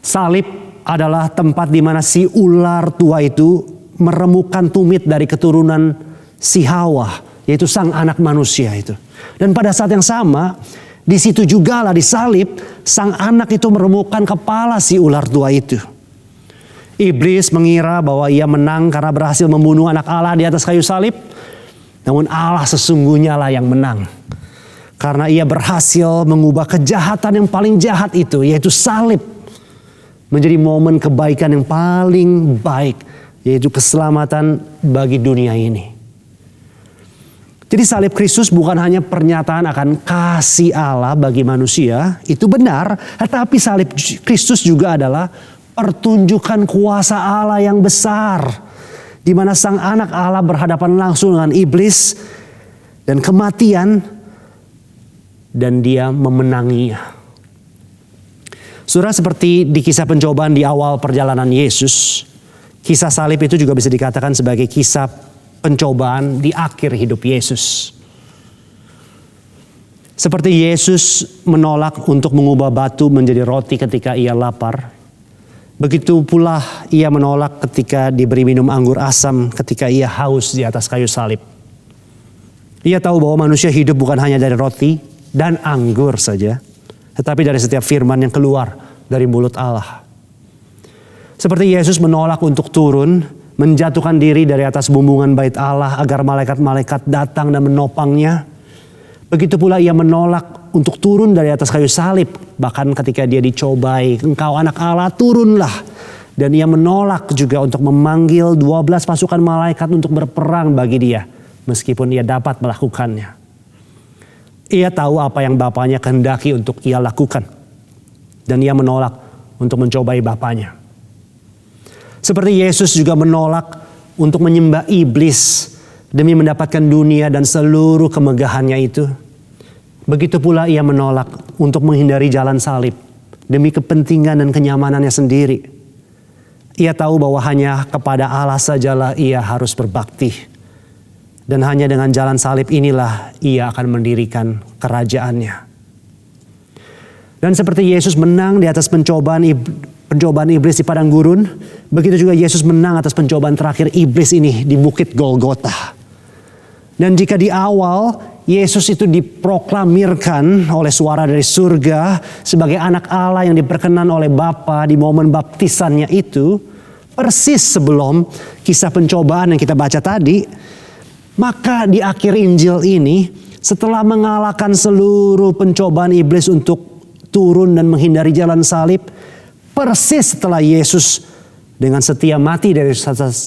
Salib adalah tempat di mana si ular tua itu meremukan tumit dari keturunan si Hawa, yaitu sang anak manusia itu. Dan pada saat yang sama, di situ juga lah di salib, sang anak itu meremukan kepala si ular tua itu. Iblis mengira bahwa ia menang karena berhasil membunuh anak Allah di atas kayu salib. Namun Allah sesungguhnya lah yang menang. Karena ia berhasil mengubah kejahatan yang paling jahat itu, yaitu salib, menjadi momen kebaikan yang paling baik, yaitu keselamatan bagi dunia ini. Jadi salib Kristus bukan hanya pernyataan akan kasih Allah bagi manusia, itu benar. Tetapi salib Kristus juga adalah pertunjukan kuasa Allah yang besar. Di mana sang anak Allah berhadapan langsung dengan iblis dan kematian. Dan dia memenanginya. Saudara, seperti di kisah pencobaan di awal perjalanan Yesus, kisah salib itu juga bisa dikatakan sebagai kisah pencobaan di akhir hidup Yesus. Seperti Yesus menolak untuk mengubah batu menjadi roti ketika ia lapar, begitu pula ia menolak ketika diberi minum anggur asam ketika ia haus di atas kayu salib. Ia tahu bahwa manusia hidup bukan hanya dari roti dan anggur saja, tetapi dari setiap firman yang keluar dari mulut Allah. Seperti Yesus menolak untuk turun, menjatuhkan diri dari atas bumbungan bait Allah agar malaikat-malaikat datang dan menopangnya, begitu pula ia menolak untuk turun dari atas kayu salib. Bahkan ketika dia dicobai, engkau anak Allah, turunlah. Dan ia menolak juga untuk memanggil 12 pasukan malaikat untuk berperang bagi dia, meskipun ia dapat melakukannya. Ia tahu apa yang Bapanya kehendaki untuk ia lakukan, dan ia menolak untuk mencobai Bapanya. Seperti Yesus juga menolak untuk menyembah iblis demi mendapatkan dunia dan seluruh kemegahannya itu. Begitu pula ia menolak untuk menghindari jalan salib demi kepentingan dan kenyamanannya sendiri. Ia tahu bahwa hanya kepada Allah sajalah ia harus berbakti. Dan hanya dengan jalan salib inilah ia akan mendirikan kerajaannya. Dan seperti Yesus menang di atas pencobaan iblis di padang gurun, begitu juga Yesus menang atas pencobaan terakhir iblis ini di bukit Golgota. Dan jika di awal Yesus itu diproklamirkan oleh suara dari surga sebagai anak Allah yang diperkenan oleh Bapa di momen baptisannya itu, persis sebelum kisah pencobaan yang kita baca tadi, maka di akhir Injil ini, setelah mengalahkan seluruh pencobaan iblis untuk turun dan menghindari jalan salib, persis setelah Yesus dengan setia mati di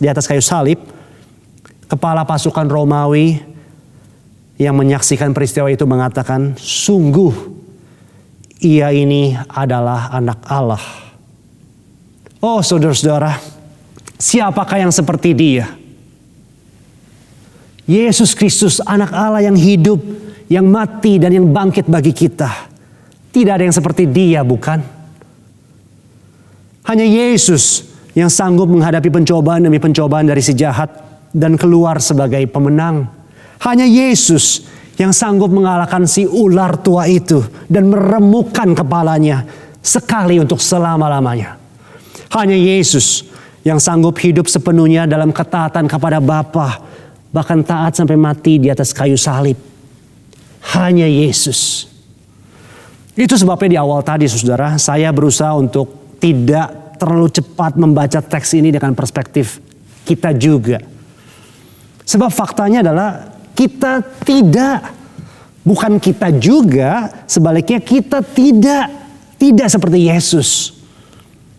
atas kayu salib, kepala pasukan Romawi yang menyaksikan peristiwa itu mengatakan, sungguh ia ini adalah anak Allah. Oh saudara-saudara, siapakah yang seperti dia? Yesus Kristus, anak Allah yang hidup, yang mati dan yang bangkit bagi kita. Tidak ada yang seperti dia, bukan? Hanya Yesus yang sanggup menghadapi pencobaan demi pencobaan dari si jahat dan keluar sebagai pemenang. Hanya Yesus yang sanggup mengalahkan si ular tua itu dan meremukkan kepalanya sekali untuk selama-lamanya. Hanya Yesus yang sanggup hidup sepenuhnya dalam ketaatan kepada Bapa, bahkan taat sampai mati di atas kayu salib. Hanya Yesus. Itu sebabnya di awal tadi saudara, saya berusaha untuk tidak terlalu cepat membaca teks ini dengan perspektif kita juga. Sebab faktanya adalah kita tidak, bukan kita juga, sebaliknya kita tidak seperti Yesus.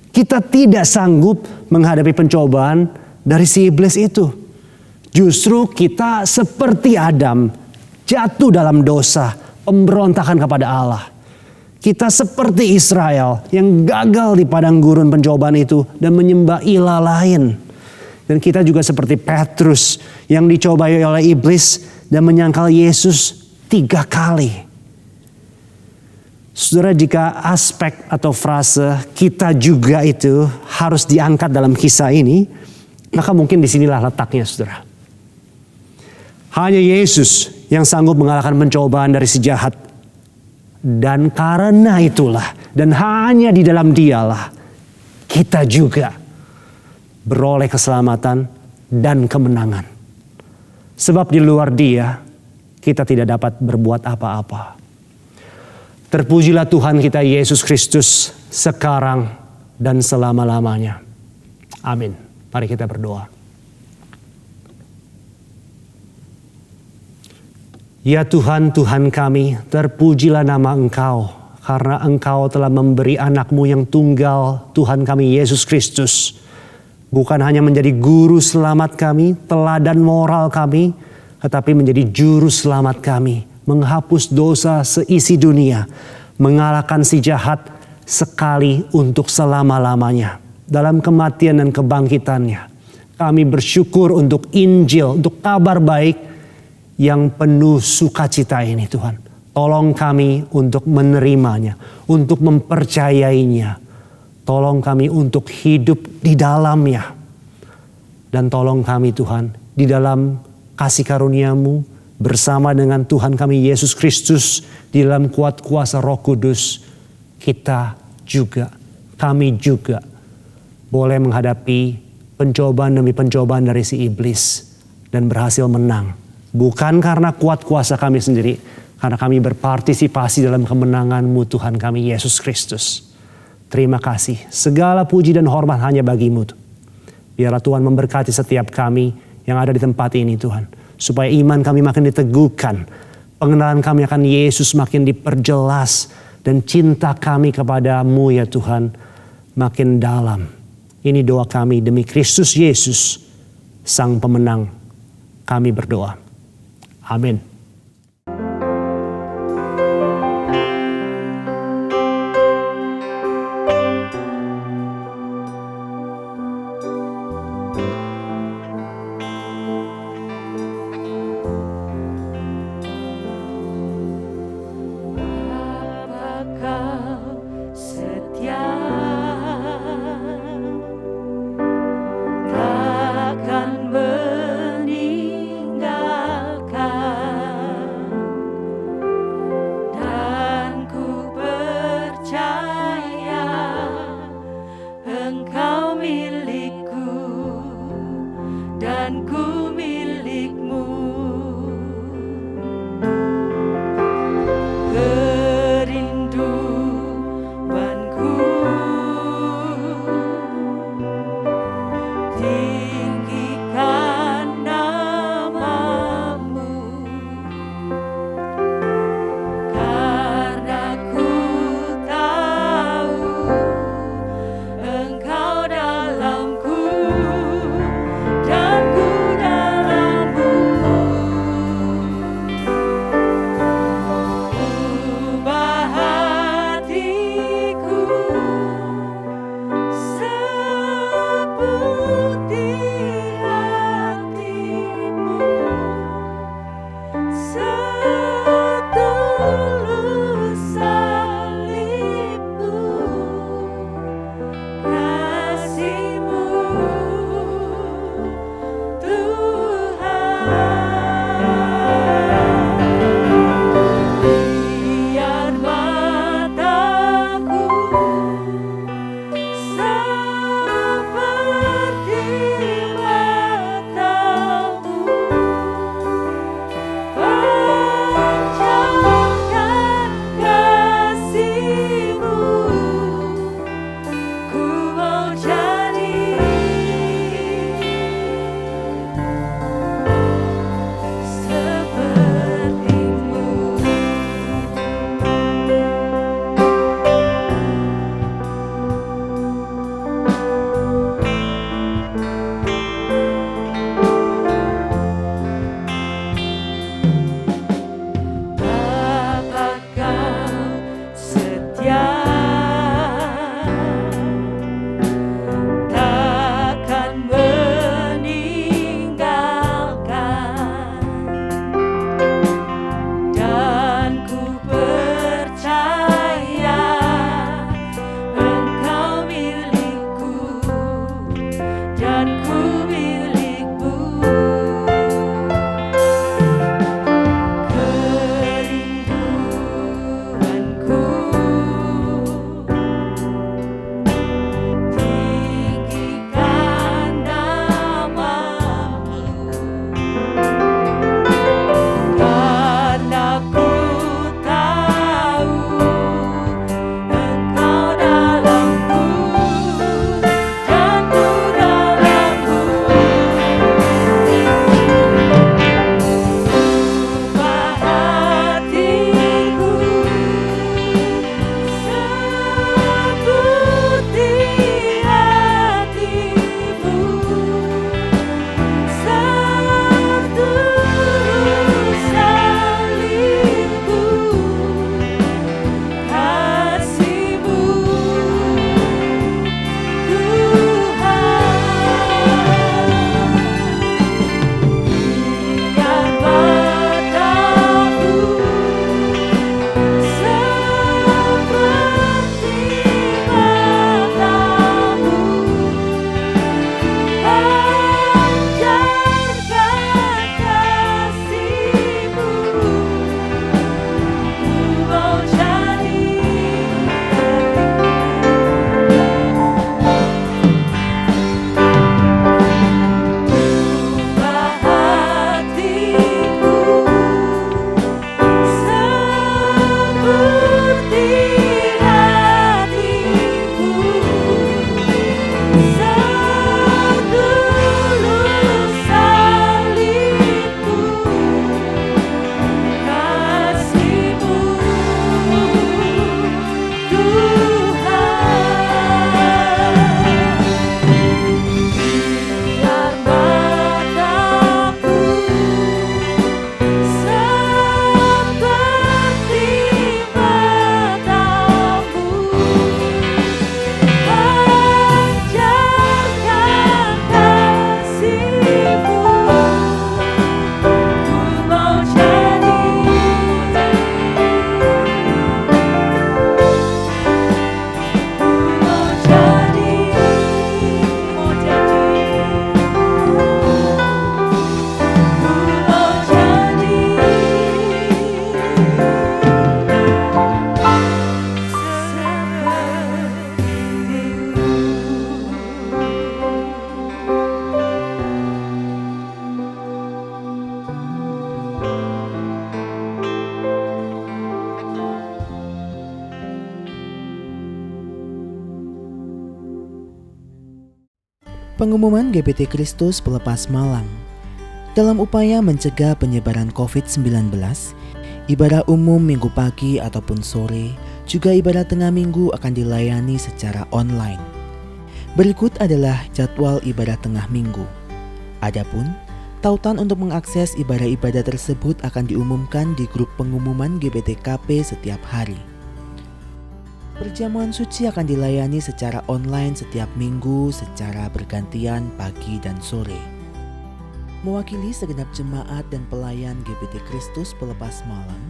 Kita tidak sanggup menghadapi pencobaan dari si iblis itu. Justru kita seperti Adam, jatuh dalam dosa, pemberontakan kepada Allah. Kita seperti Israel yang gagal di padang gurun pencobaan itu dan menyembah ilah lain. Dan kita juga seperti Petrus yang dicobai oleh iblis dan menyangkal Yesus 3 kali. Saudara, jika aspek atau frase kita juga itu harus diangkat dalam kisah ini, maka mungkin disinilah letaknya saudara. Hanya Yesus yang sanggup mengalahkan pencobaan dari si jahat. Dan karena itulah, dan hanya di dalam dialah, kita juga beroleh keselamatan dan kemenangan. Sebab di luar dia, kita tidak dapat berbuat apa-apa. Terpujilah Tuhan kita Yesus Kristus sekarang dan selama-lamanya. Amin. Mari kita berdoa. Ya Tuhan, Tuhan kami, terpujilah nama Engkau, karena Engkau telah memberi anak-Mu yang tunggal, Tuhan kami Yesus Kristus. Bukan hanya menjadi guru selamat kami, teladan moral kami, tetapi menjadi juru selamat kami, menghapus dosa seisi dunia, mengalahkan si jahat sekali untuk selama-lamanya. Dalam kematian dan kebangkitannya, kami bersyukur untuk Injil, untuk kabar baik, yang penuh sukacita ini Tuhan. Tolong kami untuk menerimanya, untuk mempercayainya. Tolong kami untuk hidup di dalamnya. Dan tolong kami Tuhan, di dalam kasih karunia-Mu, bersama dengan Tuhan kami Yesus Kristus, di dalam kuat kuasa Roh Kudus, kita juga, kami juga boleh menghadapi pencobaan demi pencobaan dari si iblis dan berhasil menang Bukan karena kuat kuasa kami sendiri, karena kami berpartisipasi dalam kemenangan-Mu Tuhan kami Yesus Kristus. Terima kasih, segala puji dan hormat hanya bagi-Mu. Biarlah Tuhan memberkati setiap kami yang ada di tempat ini Tuhan. Supaya iman kami makin diteguhkan, pengenalan kami akan Yesus makin diperjelas, dan cinta kami kepada-Mu ya Tuhan makin dalam. Ini doa kami demi Kristus Yesus, Sang Pemenang. Kami berdoa. Amin. Kau setia, takkan meninggalkan. Pengumuman GBT Kristus Pelepas Malang. Dalam upaya mencegah penyebaran COVID-19, ibadah umum minggu pagi ataupun sore, juga ibadah tengah minggu akan dilayani secara online. Berikut adalah jadwal ibadah tengah minggu. Adapun, tautan untuk mengakses ibadah-ibadah tersebut akan diumumkan di grup pengumuman GBTKP setiap hari. Perjamuan suci akan dilayani secara online setiap minggu secara bergantian pagi dan sore. Mewakili segenap jemaat dan pelayan GBT Kristus Pelepas Malang,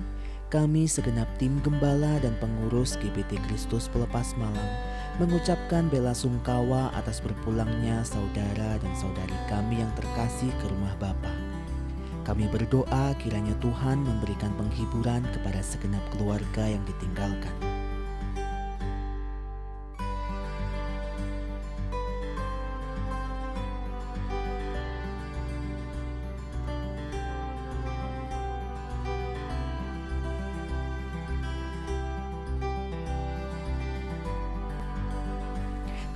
kami segenap tim gembala dan pengurus GBT Kristus Pelepas Malang mengucapkan bela sungkawa atas berpulangnya saudara dan saudari kami yang terkasih ke rumah Bapa. Kami berdoa kiranya Tuhan memberikan penghiburan kepada segenap keluarga yang ditinggalkan.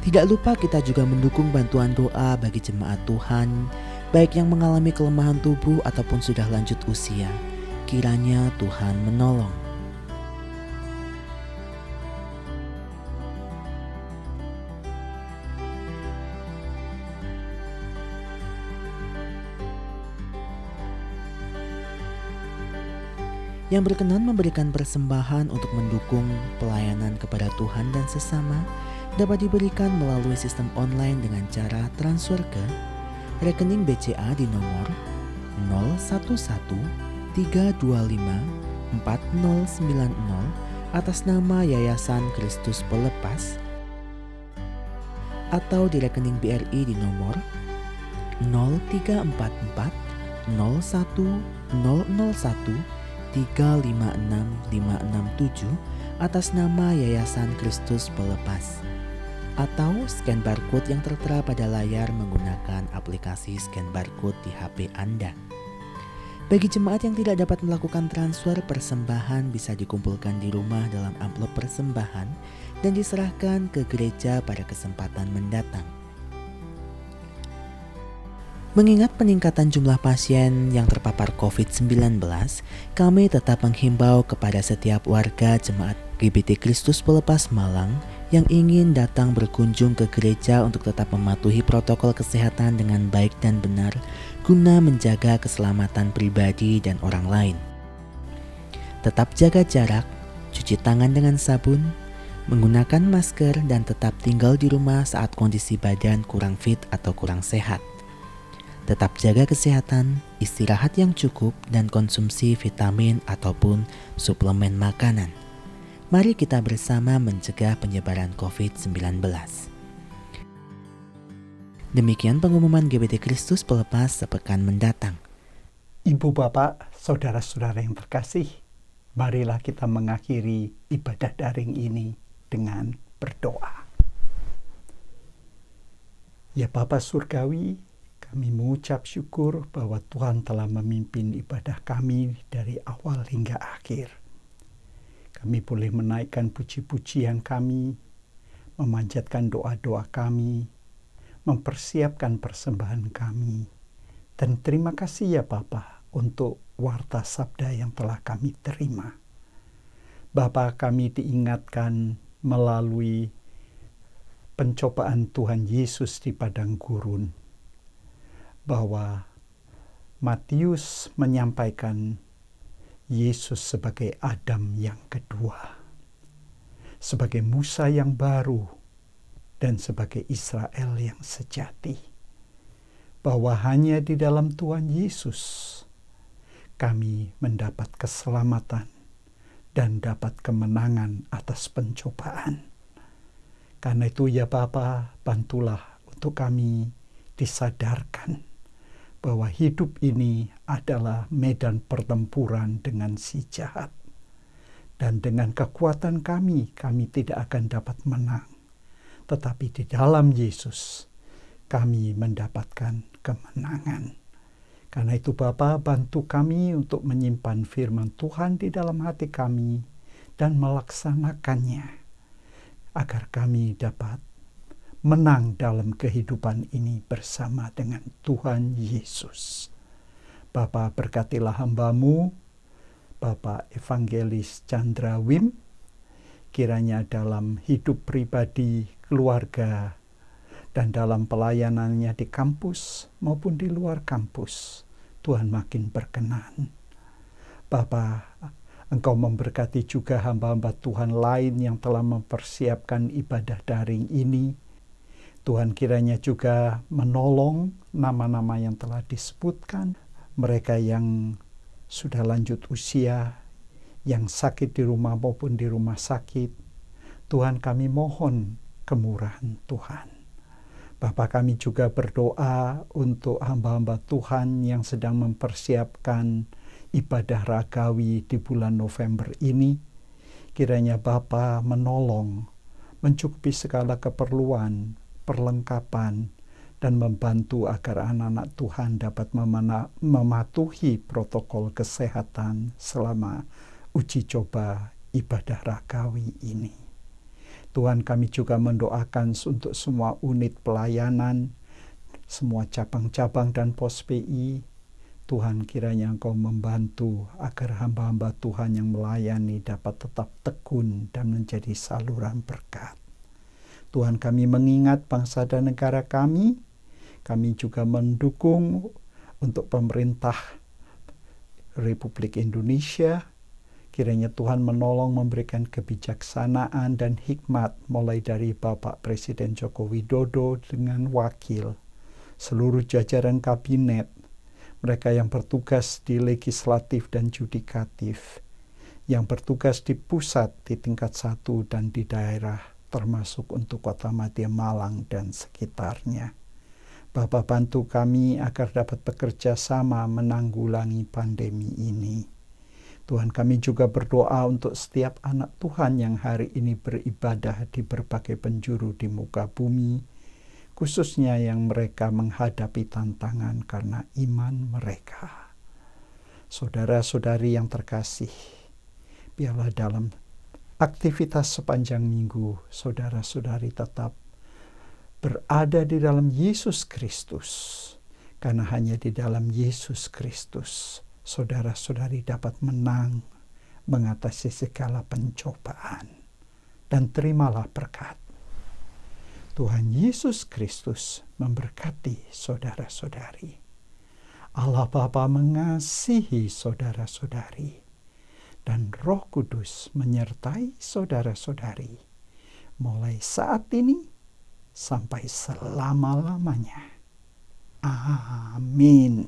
Tidak lupa kita juga mendukung bantuan doa bagi jemaat Tuhan, baik yang mengalami kelemahan tubuh ataupun sudah lanjut usia. Kiranya Tuhan menolong. Yang berkenan memberikan persembahan untuk mendukung pelayanan kepada Tuhan dan sesama dapat diberikan melalui sistem online dengan cara transfer ke rekening BCA di nomor 0113254090 atas nama Yayasan Kristus Pelepas, atau di rekening BRI di nomor 03440013565567 atas nama Yayasan Kristus Pelepas, atau scan barcode yang tertera pada layar menggunakan aplikasi scan barcode di HP Anda. Bagi jemaat yang tidak dapat melakukan transfer, persembahan bisa dikumpulkan di rumah dalam amplop persembahan dan diserahkan ke gereja pada kesempatan mendatang. Mengingat peningkatan jumlah pasien yang terpapar COVID-19, kami tetap menghimbau kepada setiap warga jemaat GBT Kristus Pelepas Malang yang ingin datang berkunjung ke gereja untuk tetap mematuhi protokol kesehatan dengan baik dan benar guna menjaga keselamatan pribadi dan orang lain. Tetap jaga jarak, cuci tangan dengan sabun, menggunakan masker, dan tetap tinggal di rumah saat kondisi badan kurang fit atau kurang sehat. Tetap jaga kesehatan, istirahat yang cukup, dan konsumsi vitamin ataupun suplemen makanan. Mari kita bersama mencegah penyebaran COVID-19. Demikian pengumuman GBT Kristus Pelepas sepekan mendatang. Ibu bapak, saudara-saudara yang terkasih, marilah kita mengakhiri ibadah daring ini dengan berdoa. Ya Bapa Surgawi, kami mengucap syukur bahwa Tuhan telah memimpin ibadah kami dari awal hingga akhir. Kami boleh menaikkan puji-pujian kami, memanjatkan doa-doa kami, mempersiapkan persembahan kami. Dan terima kasih ya Bapa untuk warta sabda yang telah kami terima. Bapa, kami diingatkan melalui pencobaan Tuhan Yesus di padang gurun, bahwa Matius menyampaikan Yesus sebagai Adam yang kedua, sebagai Musa yang baru, dan sebagai Israel yang sejati. Bahwa hanya di dalam Tuhan Yesus kami mendapat keselamatan dan dapat kemenangan atas pencobaan. Karena itu ya Bapa, bantulah untuk kami disadarkan bahwa hidup ini adalah medan pertempuran dengan si jahat. Dan dengan kekuatan kami tidak akan dapat menang. Tetapi di dalam Yesus, kami mendapatkan kemenangan. Karena itu Bapa, bantu kami untuk menyimpan firman Tuhan di dalam hati kami dan melaksanakannya, agar kami dapat menang dalam kehidupan ini bersama dengan Tuhan Yesus. Bapa, berkatilah hamba-Mu, Bapak Evangelis Chandra Wim, kiranya dalam hidup pribadi, keluarga, dan dalam pelayanannya di kampus maupun di luar kampus, Tuhan makin berkenan. Bapa, Engkau memberkati juga hamba-hamba Tuhan lain yang telah mempersiapkan ibadah daring ini. Tuhan kiranya juga menolong nama-nama yang telah disebutkan, mereka yang sudah lanjut usia, yang sakit di rumah maupun di rumah sakit. Tuhan, kami mohon kemurahan Tuhan. Bapa, kami juga berdoa untuk hamba-hamba Tuhan yang sedang mempersiapkan ibadah ragawi di bulan November ini. Kiranya Bapa menolong, mencukupi segala keperluan, perlengkapan, dan membantu agar anak-anak Tuhan dapat mematuhi protokol kesehatan selama uji coba ibadah ragawi ini. Tuhan, kami juga mendoakan untuk semua unit pelayanan, semua cabang-cabang dan pos PI. Tuhan, kiranya Engkau membantu agar hamba-hamba Tuhan yang melayani dapat tetap tekun dan menjadi saluran berkat. Tuhan, kami mengingat bangsa dan negara kami. Kami juga mendukung untuk pemerintah Republik Indonesia. Kiranya Tuhan menolong, memberikan kebijaksanaan dan hikmat mulai dari Bapak Presiden Joko Widodo dengan wakil, seluruh jajaran kabinet, mereka yang bertugas di legislatif dan judikatif, yang bertugas di pusat, di tingkat 1 dan di daerah, termasuk untuk Kota Madya Malang dan sekitarnya. Bapa, bantu kami agar dapat bekerja sama menanggulangi pandemi ini. Tuhan, kami juga berdoa untuk setiap anak Tuhan yang hari ini beribadah di berbagai penjuru di muka bumi, khususnya yang mereka menghadapi tantangan karena iman mereka. Saudara-saudari yang terkasih, biarlah dalam aktivitas sepanjang minggu, saudara-saudari tetap berada di dalam Yesus Kristus, karena hanya di dalam Yesus Kristus saudara-saudari dapat menang mengatasi segala pencobaan, dan terimalah berkat. Tuhan Yesus Kristus memberkati saudara-saudari. Allah Bapa mengasihi saudara-saudari, dan Roh Kudus menyertai saudara-saudari mulai saat ini sampai selama-lamanya. Amin.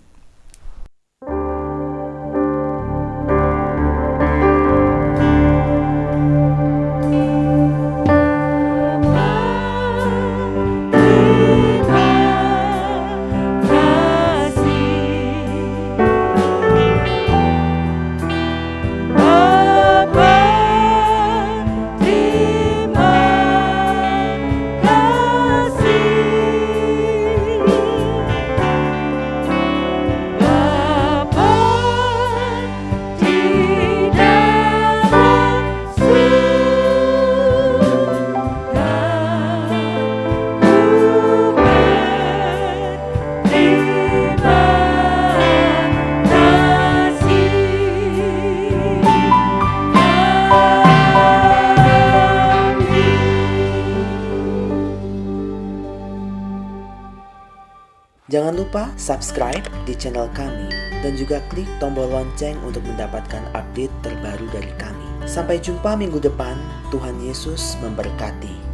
Jangan lupa subscribe di channel kami dan juga klik tombol lonceng untuk mendapatkan update terbaru dari kami. Sampai jumpa minggu depan, Tuhan Yesus memberkati.